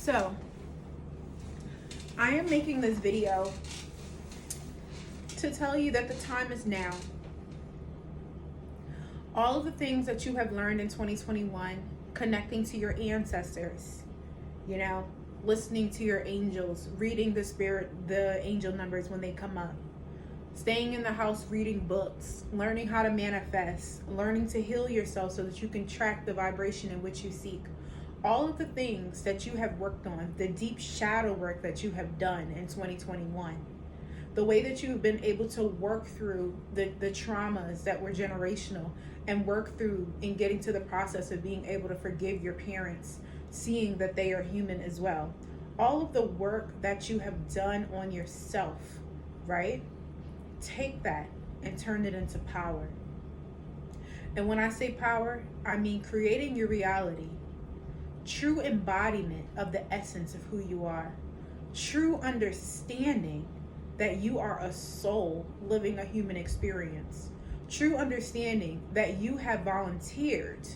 So, I am making this video to tell you that the time is now. All of the things that you have learned in 2021, connecting to your ancestors, listening to your angels, reading the angel numbers when they come up, staying in the house, reading books, learning how to manifest, learning to heal yourself so that you can track the vibration in which you seek. All of the things that you have worked on, the deep shadow work that you have done in 2021, the way that you've been able to work through the traumas that were generational and work through in getting to the process of being able to forgive your parents, seeing that they are human as well. All of the work that you have done on yourself, right? Take that and turn it into power. And when I say power, I mean creating your reality. True embodiment of the essence of who you are. True understanding that you are a soul living a human experience. True understanding that you have volunteered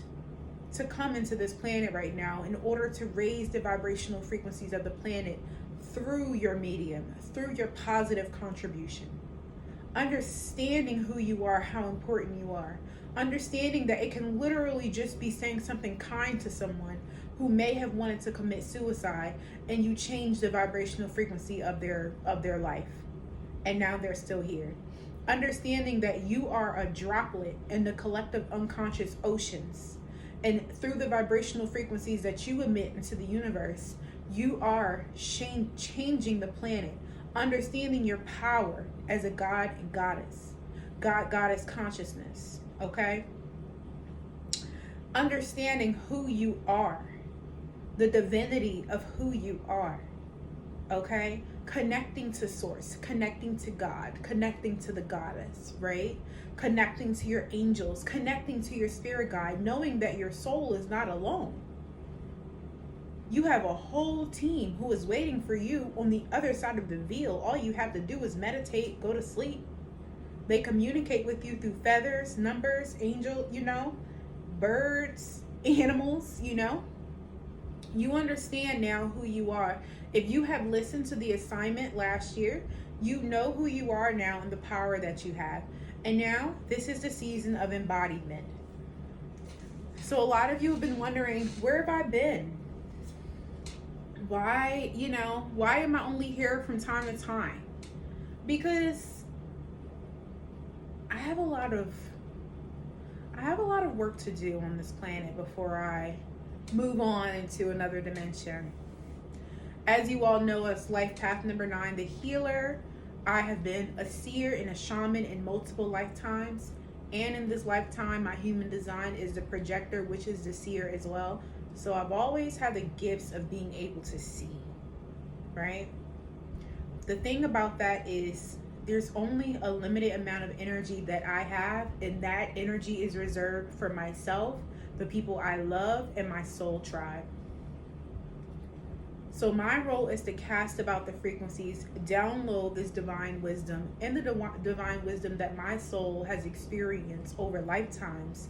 to come into this planet right now in order to raise the vibrational frequencies of the planet through your medium, through your positive contribution. Understanding who you are, how important you are. Understanding that it can literally just be saying something kind to someone who may have wanted to commit suicide, and you change the vibrational frequency of their life, and now they're still here. Understanding that you are a droplet in the collective unconscious oceans, and through the vibrational frequencies that you emit into the universe, you are changing the planet. Understanding your power as a god and goddess, goddess consciousness, okay? Understanding who you are, the divinity of who you are, okay? Connecting to source, connecting to God, connecting to the goddess, right? Connecting to your angels, connecting to your spirit guide, knowing that your soul is not alone. You have a whole team who is waiting for you on the other side of the veil. All you have to do is meditate, go to sleep. They communicate with you through feathers, numbers, angel, birds, animals, You understand now who you are. If you have listened to the assignment last year, you know who you are now and the power that you have. And now this is the season of embodiment. So a lot of you have been wondering, where have I been? Why am I only here from time to time? Because I have a lot of work to do on this planet before I move on into another dimension. As you all know, it's life path number 9, the healer. I have been a seer and a shaman in multiple lifetimes. And in this lifetime, my human design is the projector, which is the seer as well. So I've always had the gifts of being able to see, right? The thing about that is there's only a limited amount of energy that I have, and that energy is reserved for myself, the people I love, and my soul tribe. So my role is to cast about the frequencies, download this divine wisdom, and the divine wisdom that my soul has experienced over lifetimes.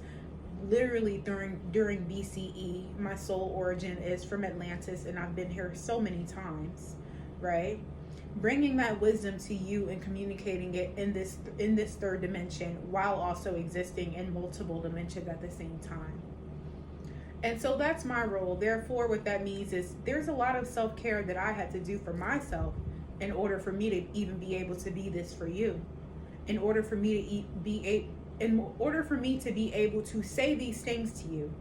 Literally during BCE, my soul origin is from Atlantis, and I've been here so many times, right? Bringing that wisdom to you and communicating it in this third dimension, while also existing in multiple dimensions at the same time. And so that's my role. Therefore, what that means is there's a lot of self-care that I had to do for myself in order for me to even be able to be this for you. In order for me to be able to say these things to you,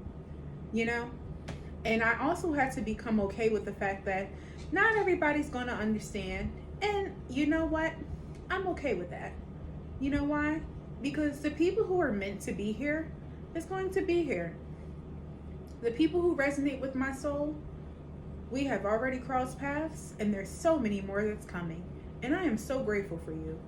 And I also had to become okay with the fact that not everybody's going to understand. And you know what? I'm okay with that. You know why? Because the people who are meant to be here is going to be here. The people who resonate with my soul, we have already crossed paths, and there's so many more that's coming. And I am so grateful for you.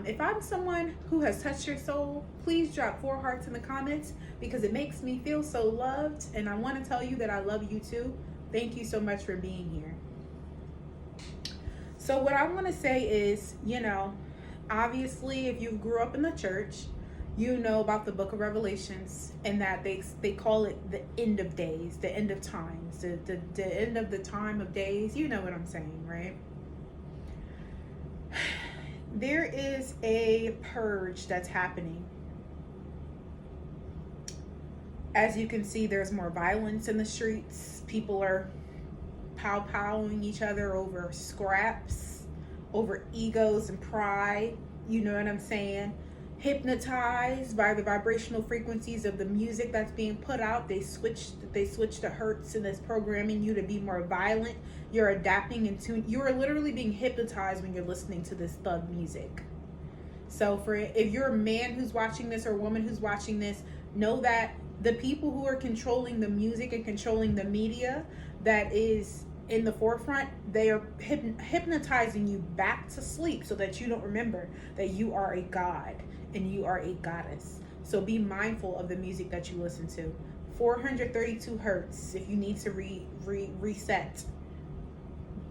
If I'm someone who has touched your soul, please drop 4 hearts in the comments, because it makes me feel so loved, and I want to tell you that I love you too. Thank you so much for being here. So what I want to say is, obviously if you grew up in the church, You know about the book of Revelations, and that they call it the end of days, the end of times, the end of the time of days. You know what I'm saying, right? There is a purge that's happening. As you can see, there's more violence in the streets. People are pow-powing each other over scraps, over egos and pride. You know what I'm saying? Hypnotized by the vibrational frequencies of the music that's being put out. They switch to hertz, and it's programming you to be more violent. You're adapting and tune. You are literally being hypnotized when you're listening to this thug music. So if you're a man who's watching this or a woman who's watching this, know that the people who are controlling the music and controlling the media that is in the forefront, they are hypnotizing you back to sleep so that you don't remember that you are a god and you are a goddess. So be mindful of the music that you listen to. 432 hertz if you need to reset.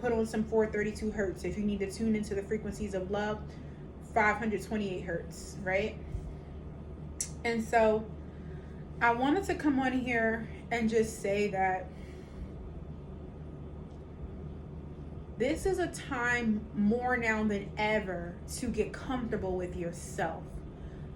Put on some 432 hertz if you need to tune into the frequencies of love. 528 hertz, right? And so I wanted to come on here and just say that this is a time more now than ever to get comfortable with yourself,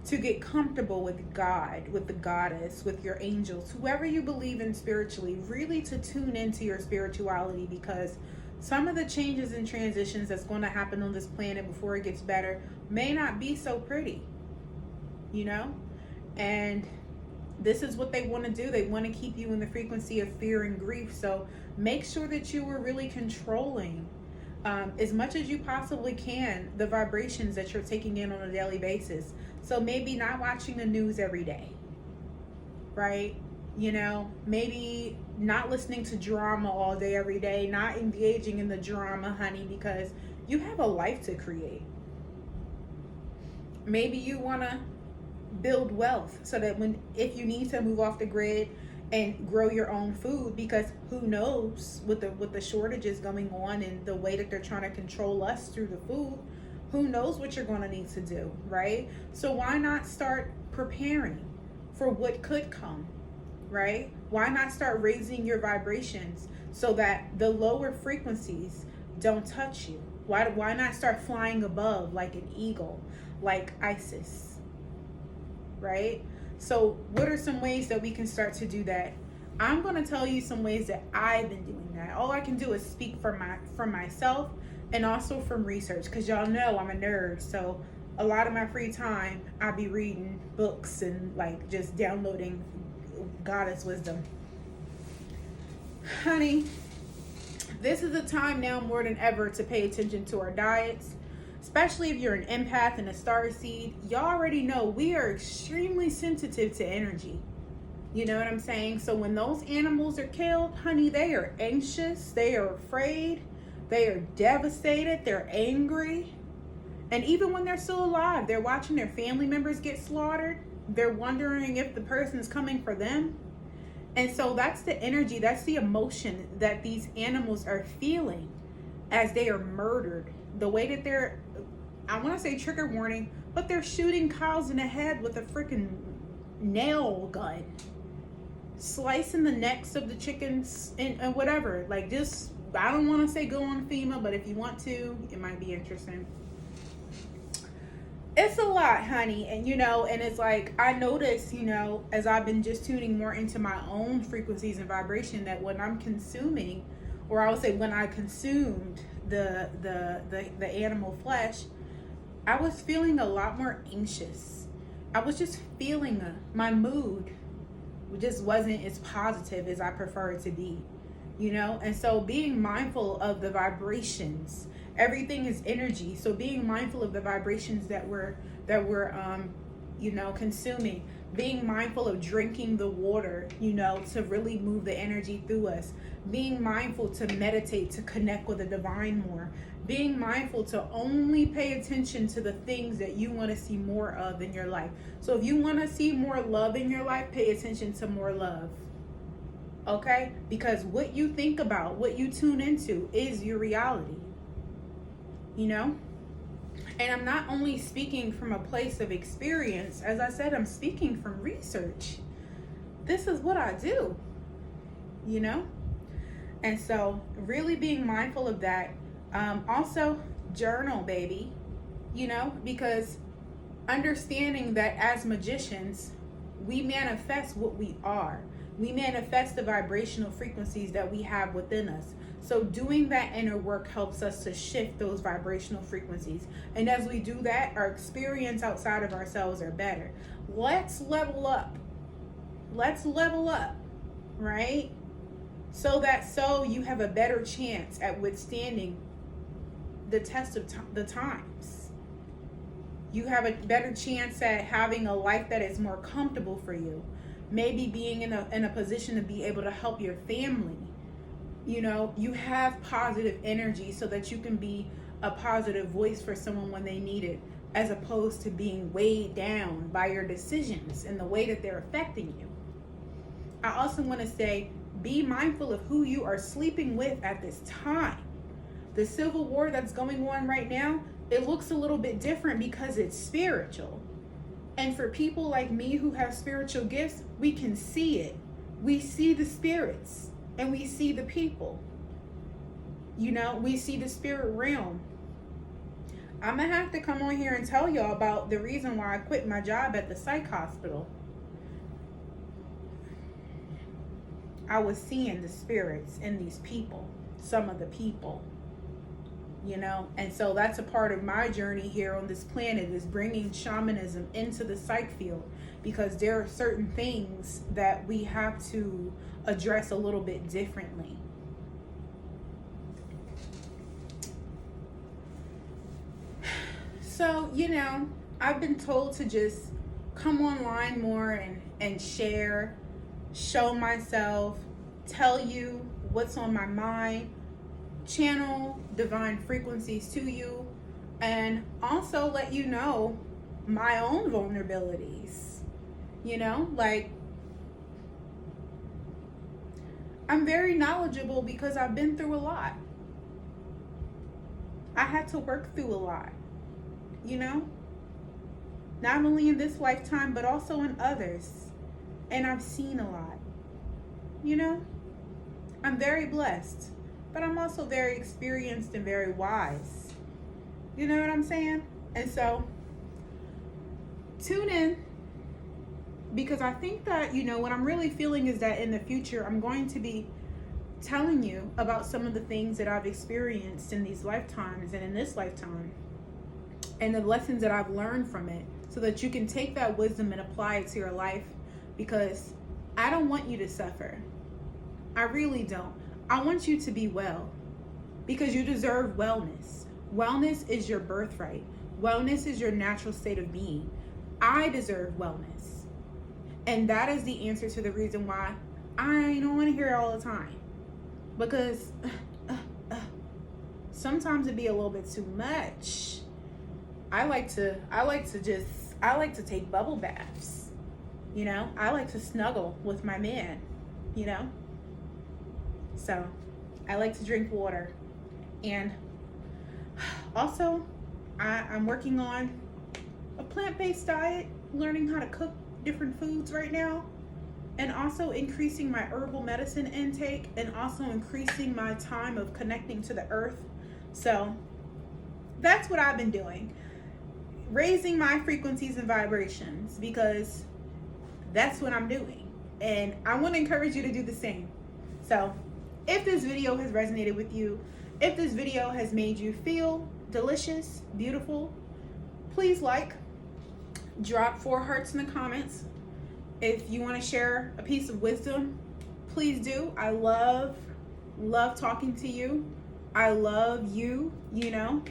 to get comfortable with God, with the goddess, with your angels, whoever you believe in spiritually, really to tune into your spirituality, because some of the changes and transitions that's going to happen on this planet before it gets better may not be so pretty, you know? And this is what they want to do. They want to keep you in the frequency of fear and grief. So make sure that you are really controlling as much as you possibly can the vibrations that you're taking in on a daily basis. So maybe not watching the news every day, right? You know, maybe not listening to drama all day, every day, not engaging in the drama, honey, because you have a life to create. Maybe you want to build wealth so that if you need to move off the grid and grow your own food, because who knows with the shortages going on and the way that they're trying to control us through the food, who knows what you're going to need to do, right? So why not start preparing for what could come, right? Why not start raising your vibrations so that the lower frequencies don't touch you? Why not start flying above like an eagle, like Isis, right? So what are some ways that we can start to do that? I'm going to tell you some ways that I've been doing that. All I can do is speak from myself and also from research, because y'all know I'm a nerd. So a lot of my free time, I'll be reading books and like just downloading goddess wisdom. Honey, this is a time now more than ever to pay attention to our diets. Especially if you're an empath and a star seed, y'all already know we are extremely sensitive to energy. You know what I'm saying? So when those animals are killed, honey, they are anxious, they are afraid, they are devastated, they're angry. And even when they're still alive, they're watching their family members get slaughtered. They're wondering if the person's coming for them. And so that's the energy, that's the emotion that these animals are feeling as they are murdered. The way that they're, I want to say trigger warning, but they're shooting cows in the head with a freaking nail gun, slicing the necks of the chickens and whatever. Like, just, I don't want to say go on FEMA, but if you want to, it might be interesting. It's a lot, honey. And you know, and it's like, I notice, you know, as I've been just tuning more into my own frequencies and vibration, that when I'm consuming, or I would say when I consumed the animal flesh, I was feeling a lot more anxious. I was just feeling my mood just wasn't as positive as I prefer it to be, you know? And so being mindful of the vibrations, everything is energy. So being mindful of the vibrations that we're you know, consuming, being mindful of drinking the water, you know, to really move the energy through us, being mindful to meditate, to connect with the divine more, being mindful to only pay attention to the things that you want to see more of in your life. So if you want to see more love in your life, pay attention to more love. Okay? Because what you think about, what you tune into is your reality. You know? And I'm not only speaking from a place of experience, as I said, I'm speaking from research. This is what I do, you know? And so really being mindful of that. Also, journal, baby, you know, because understanding that as magicians, we manifest what we are. We manifest the vibrational frequencies that we have within us. So doing that inner work helps us to shift those vibrational frequencies. And as we do that, our experience outside of ourselves are better. Let's level up. Let's level up, right? So you have a better chance at withstanding the test of the times. You have a better chance at having a life that is more comfortable for you. Maybe being in a position to be able to help your family. You know, you have positive energy so that you can be a positive voice for someone when they need it, as opposed to being weighed down by your decisions and the way that they're affecting you. I also want to say, be mindful of who you are sleeping with at this time. The civil war that's going on right now, it looks a little bit different because it's spiritual. And for people like me who have spiritual gifts, we can see it. We see the spirits and we see the people. You know, we see the spirit realm. I'm going to have to come on here and tell y'all about the reason why I quit my job at the psych hospital. I was seeing the spirits in these people, some of the people, you know, and so that's a part of my journey here on this planet, is bringing shamanism into the psych field, because there are certain things that we have to address a little bit differently. So, you know, I've been told to just come online more and share, show myself, tell you what's on my mind, channel divine frequencies to you, and also let you know my own vulnerabilities. You know, like, I'm very knowledgeable because I've been through a lot. I had to work through a lot, you know, not only in this lifetime, but also in others. And I've seen a lot, you know. I'm very blessed, but I'm also very experienced and very wise. You know what I'm saying? And so tune in, because I think that, you know, what I'm really feeling is that in the future, I'm going to be telling you about some of the things that I've experienced in these lifetimes and in this lifetime, and the lessons that I've learned from it, so that you can take that wisdom and apply it to your life. Because I don't want you to suffer. I really don't. I want you to be well, because you deserve wellness. Wellness is your birthright. Wellness is your natural state of being. I deserve wellness. And that is the answer to the reason why I don't want to hear it all the time. Because sometimes it'd be a little bit too much. I like to take bubble baths. You know, I like to snuggle with my man, you know. So I like to drink water. And also, I'm working on a plant-based diet, learning how to cook different foods right now, and also increasing my herbal medicine intake, and also increasing my time of connecting to the earth. So that's what I've been doing. Raising my frequencies and vibrations, because that's what I'm doing. And I want to encourage you to do the same. So if this video has resonated with you, if this video has made you feel delicious, beautiful, please drop 4 hearts in the comments. If you want to share a piece of wisdom, please do. I love talking to you. I love you, you know.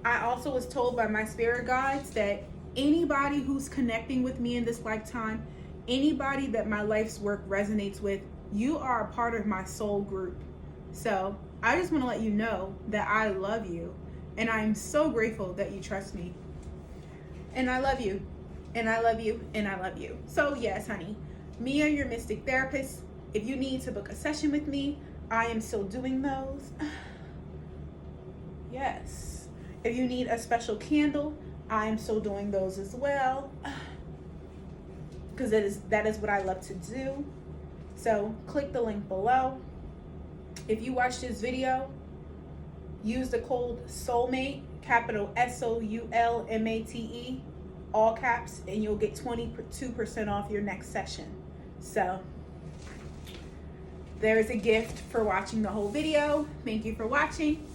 I also was told by my spirit guides that anybody who's connecting with me in this lifetime, anybody that my life's work resonates with, you are a part of my soul group. So I just want to let you know that I love you, and I'm so grateful that you trust me. And I love you, and I love you, and I love you. So yes, honey, Mia, your mystic therapist. If you need to book a session with me, I am still doing those. Yes. If you need a special candle, I am still doing those as well, because that is what I love to do. So click the link below. If you watch this video, use the code SOULMATE, capital SOULMATE, all caps, and you'll get 22% off your next session. So there's a gift for watching the whole video. Thank you for watching.